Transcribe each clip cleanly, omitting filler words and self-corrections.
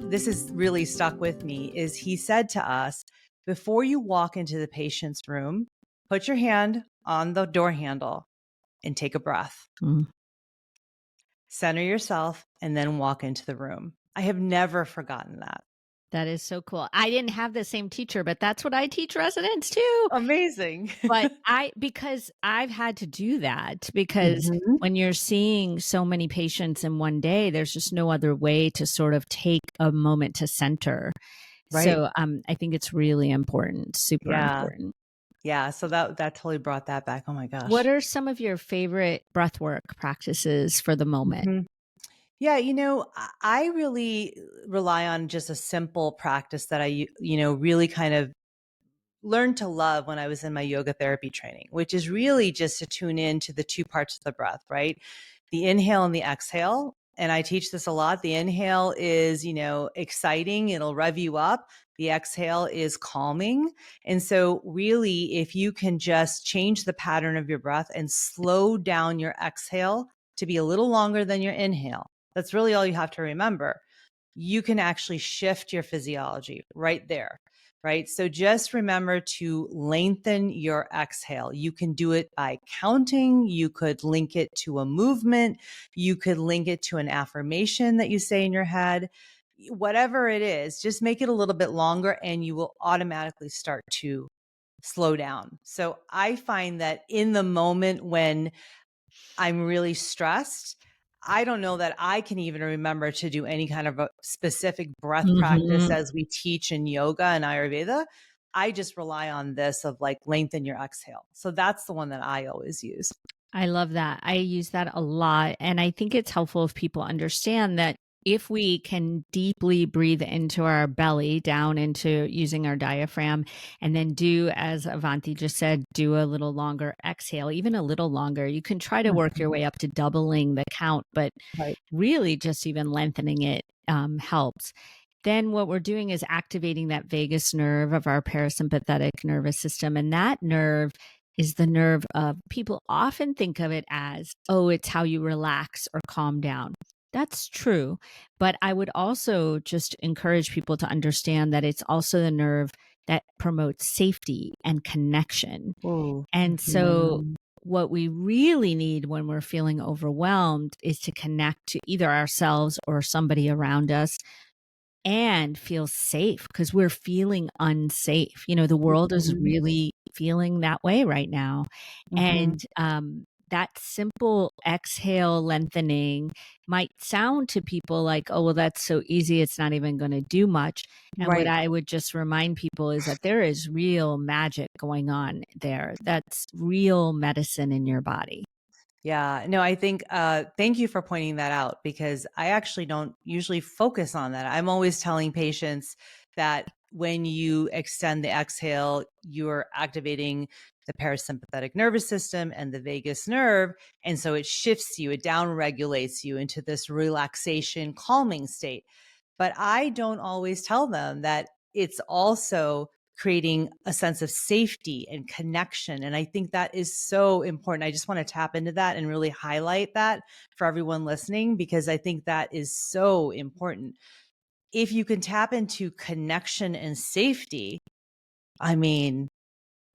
this has really stuck with me, is he said to us, before you walk into the patient's room, put your hand on the door handle and take a breath. Mm. Center yourself and then walk into the room. I have never forgotten that. That is so cool. I didn't have the same teacher, but that's what I teach residents too. Amazing. But because I've had to do that because Mhm. when you're seeing so many patients in one day, there's just no other way to sort of take a moment to center. Right. So, I think it's really important, super Yeah. important. Yeah. So that totally brought that back. Oh my What gosh. are some of your favorite breathwork practices for the moment? Mhm. Yeah, I really rely on just a simple practice that really kind of learned to love when I was in my yoga therapy training, which is really just to tune in to the two parts of the breath, right? The inhale and the exhale. And I teach this a lot. The inhale is, exciting, it'll rev you up. The exhale is calming. And so, really, if you can just change the pattern of your breath and slow down your exhale to be a little longer than your inhale, that's really all you have to remember. You can actually shift your physiology right there. Right. So just remember to lengthen your exhale. You can do it by counting. You could link it to a movement. You could link it to an affirmation that you say in your head. Whatever it is, just make it a little bit longer and you will automatically start to slow down. So I find that in the moment when I'm really stressed, I don't know that I can even remember to do any kind of a specific breath practice Mhm. as we teach in yoga and Ayurveda. I just rely on this of like lengthen your exhale. So that's the one that I always use. I love that. I use that a lot. And I think it's helpful if people understand that if we can deeply breathe into our belly, down into using our diaphragm, and then do, as Avanti just said, do a little longer exhale, even a little longer, you can try to work your Mhm. way up to doubling the count, but Right. really just even lengthening it helps. Then what we're doing is activating that vagus nerve of our parasympathetic nervous system. And that nerve is the nerve of people often think of it as, oh, it's how you relax or calm down. That's true. But I would also just encourage people to understand that it's also the nerve that promotes safety and connection. Oh. And so, Mhm. what we really need when we're feeling overwhelmed is to connect to either ourselves or somebody around us and feel safe because we're feeling unsafe. The world is Mhm. really feeling that way right now. Mhm. And that simple exhale lengthening might sound to people like, oh, well, that's so easy. It's not even going to do much. And what Right. I would just remind people is that there is real magic going on there. That's real medicine in your body. Yeah, no, I think, thank you for pointing that out because I actually don't usually focus on that. I'm always telling patients that when you extend the exhale, you're activating the parasympathetic nervous system and the vagus nerve. And so it shifts you, it down regulates you into this relaxation, calming state. But I don't always tell them that it's also creating a sense of safety and connection. And I think that is so important. I just want to tap into that and really highlight that for everyone listening, because I think that is so important. If you can tap into connection and safety, I mean,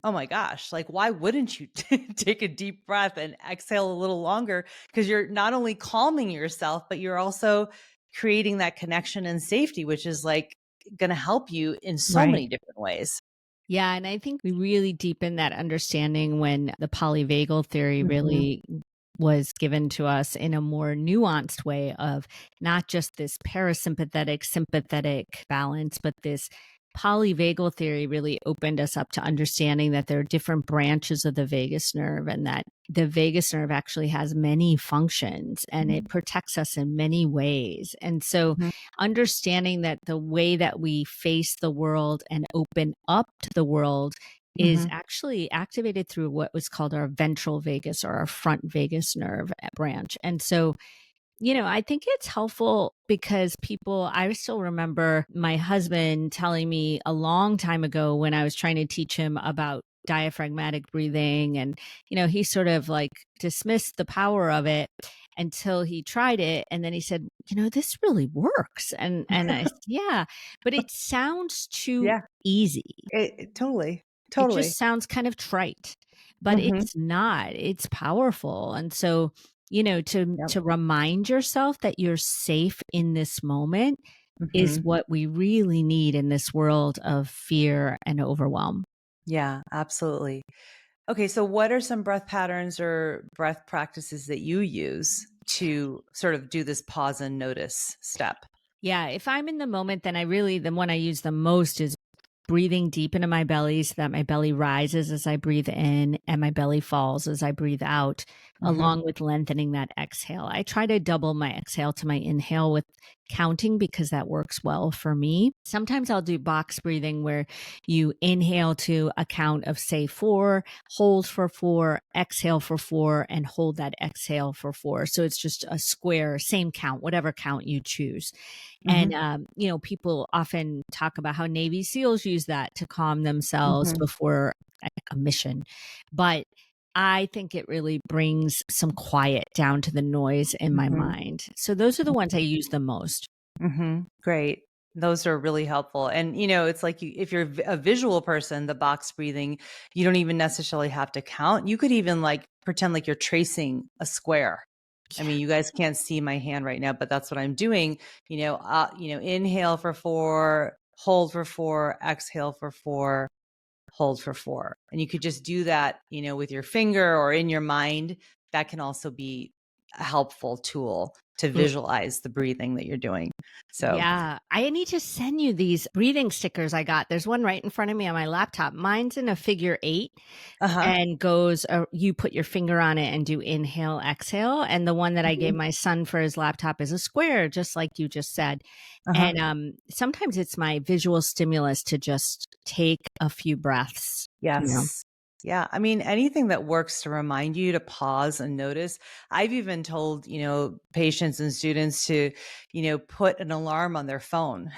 oh my gosh, like why wouldn't you take a deep breath and exhale a little longer? Because you're not only calming yourself, but you're also creating that connection and safety, which is like going to help you in so Right. many different ways. Yeah, and I think we really deepen that understanding when the polyvagal theory Mhm. really was given to us in a more nuanced way of not just this parasympathetic sympathetic balance, but this polyvagal theory really opened us up to understanding that there are different branches of the vagus nerve and that the vagus nerve actually has many functions and it protects us in many ways. And so Mhm. understanding that the way that we face the world and open up to the world is Mhm. actually activated through what was called our ventral vagus or our front vagus nerve branch. And so, I think it's helpful because I still remember my husband telling me a long time ago when I was trying to teach him about diaphragmatic breathing. And, he sort of like dismissed the power of it until he tried it. And then he said, this really works. And I said, yeah, but it sounds too Yeah. easy. Totally. It just Totally. sounds kind of trite, but Mhm. it's not. It's powerful. And so, Yep. to remind yourself that you're safe in this moment is Mhm. what we really need in this world of fear and overwhelm. Yeah, absolutely. Okay, so what are some breath patterns or breath practices that you use to sort of do this pause and notice step? Yeah, if I'm in the moment, then the one I use the most is breathing deep into my belly so that my belly rises as I breathe in and my belly falls as I breathe out, Mhm. along with lengthening that exhale. I try to double my exhale to my inhale with counting because that works well for me. Sometimes I'll do box breathing where you inhale to a count of, say, 4, hold for 4, exhale for 4, and hold that exhale for 4. So it's just a square, same count, whatever count you choose. And, Mhm. people often talk about how Navy SEALs use that to calm themselves Mhm. before a mission. But I think it really brings some quiet down to the noise in my Mhm. mind. So those are the ones I use the most. Mhm. Great. Those are really helpful. And, it's like if you're a visual person, the box breathing, you don't even necessarily have to count. You could even like pretend like you're tracing a square. I Yeah. mean, you guys can't see my hand right now, but that's what I'm doing. Inhale for 4, hold for 4, exhale for 4, hold for 4. And you could just do that, with your finger or in your mind. That can also be a helpful tool to visualize the breathing that you're doing. So, Yeah, I need to send you these breathing stickers I got. There's one right in front of me on my laptop. Mine's in a figure 8 uh-huh. and goes, you put your finger on it and do inhale, exhale. And the one that I Mhm. gave my son for his laptop is a square, just like you just said. Uh-huh. And sometimes it's my visual stimulus to just take a few breaths. Yes. Yeah. I mean, anything that works to remind you to pause and notice. I've even told, patients and students to, put an alarm on their phone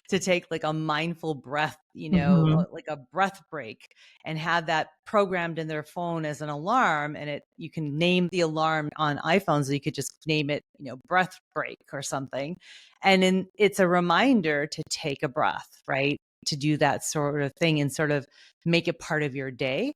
to take like a mindful breath, Mhm. like a breath break and have that programmed in their phone as an alarm. And you can name the alarm on iPhones. So you could just name it, breath break or something. And then it's a reminder to take a breath, right? To do that sort of thing and sort of make it part of your day.